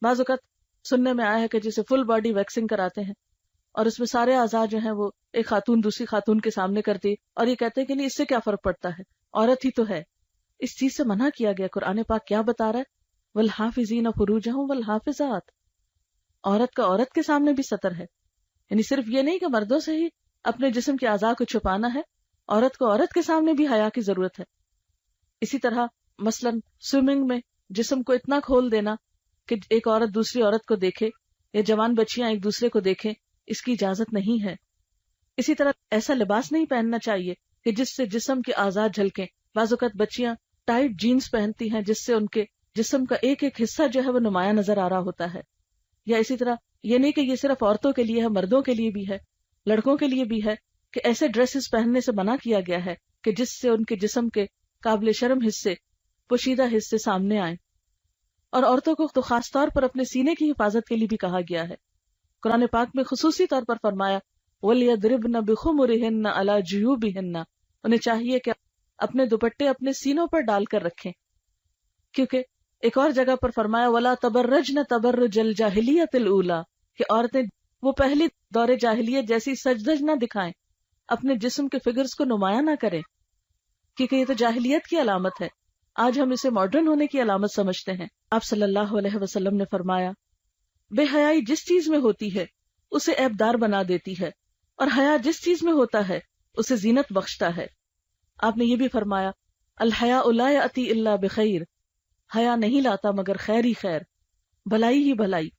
بعض اوقات سننے میں آیا ہے کہ جسے فل باڈی ویکسنگ کراتے ہیں اور اس میں سارے اعضاء جو ہیں وہ ایک خاتون دوسری خاتون کے سامنے کرتی اور یہ کہتے ہیں کہ نہیں اس سے کیا فرق پڑتا ہے، عورت ہی تو ہے. اس چیز سے منع کیا گیا. قرآن پاک کیا بتا رہا ہے؟ والحافظین فروجہم والحافظات. عورت کا عورت کے سامنے بھی ستر ہے. یعنی صرف یہ نہیں کہ مردوں سے ہی اپنے جسم کے اعضاء کو چھپانا ہے، عورت کو عورت کے سامنے بھی حیا کی ضرورت ہے. اسی طرح مثلا سوئمنگ میں جسم کو اتنا کھول دینا کہ ایک عورت دوسری عورت کو دیکھے یا جوان بچیاں ایک دوسرے کو دیکھیں، اس کی اجازت نہیں ہے. اسی طرح ایسا لباس نہیں پہننا چاہیے کہ جس سے جسم کے اعضاء جھلکیں. بعض اوقات بچیاں ٹائٹ جینز پہنتی ہیں جس سے ان کے جسم کا ایک ایک حصہ جو ہے وہ نمایاں نظر آ رہا ہوتا ہے. یا اسی طرح یہ نہیں کہ یہ صرف عورتوں کے لیے ہے، مردوں کے لیے بھی ہے، لڑکوں کے لیے بھی ہے کہ ایسے ڈریسز پہننے سے منع کیا گیا ہے کہ جس سے ان کے جسم کے قابل شرم حصے، پوشیدہ حصے سامنے آئیں. اور عورتوں کو تو خاص طور پر اپنے سینے کی حفاظت کے لیے بھی کہا گیا ہے. قرآن پاک میں خصوصی طور پر فرمایا وَلْيَضْرِبْنَ بِخُمُرِهِنَّ عَلَى جُيُوبِهِنَّ. انہیں چاہیے کہ اپنے دوپٹے اپنے سینوں پر ڈال کر رکھیں. کیونکہ ایک اور جگہ پر فرمایا وَلَا تَبَرَّجْنَ تَبَرُّجَ الْجَاهِلِيَّةِ الْأُولَى کہ عورتیں وہ پہلی دور جاہلیت جیسی سجدج نہ دکھائیں، اپنے جسم کے فگرز کو نمایاں نہ کریں، کیونکہ یہ تو جاہلیت کی علامت ہے. آج ہم اسے ماڈرن ہونے کی علامت سمجھتے ہیں. آپ صلی اللہ علیہ وسلم نے فرمایا بے حیائی جس چیز میں ہوتی ہے اسے عیبدار بنا دیتی ہے، اور حیا جس چیز میں ہوتا ہے اسے زینت بخشتا ہے. آپ نے یہ بھی فرمایا الحیاء لا یأتی الا بخیر. حیا نہیں لاتا مگر خیر ہی خیر، بھلائی ہی بھلائی.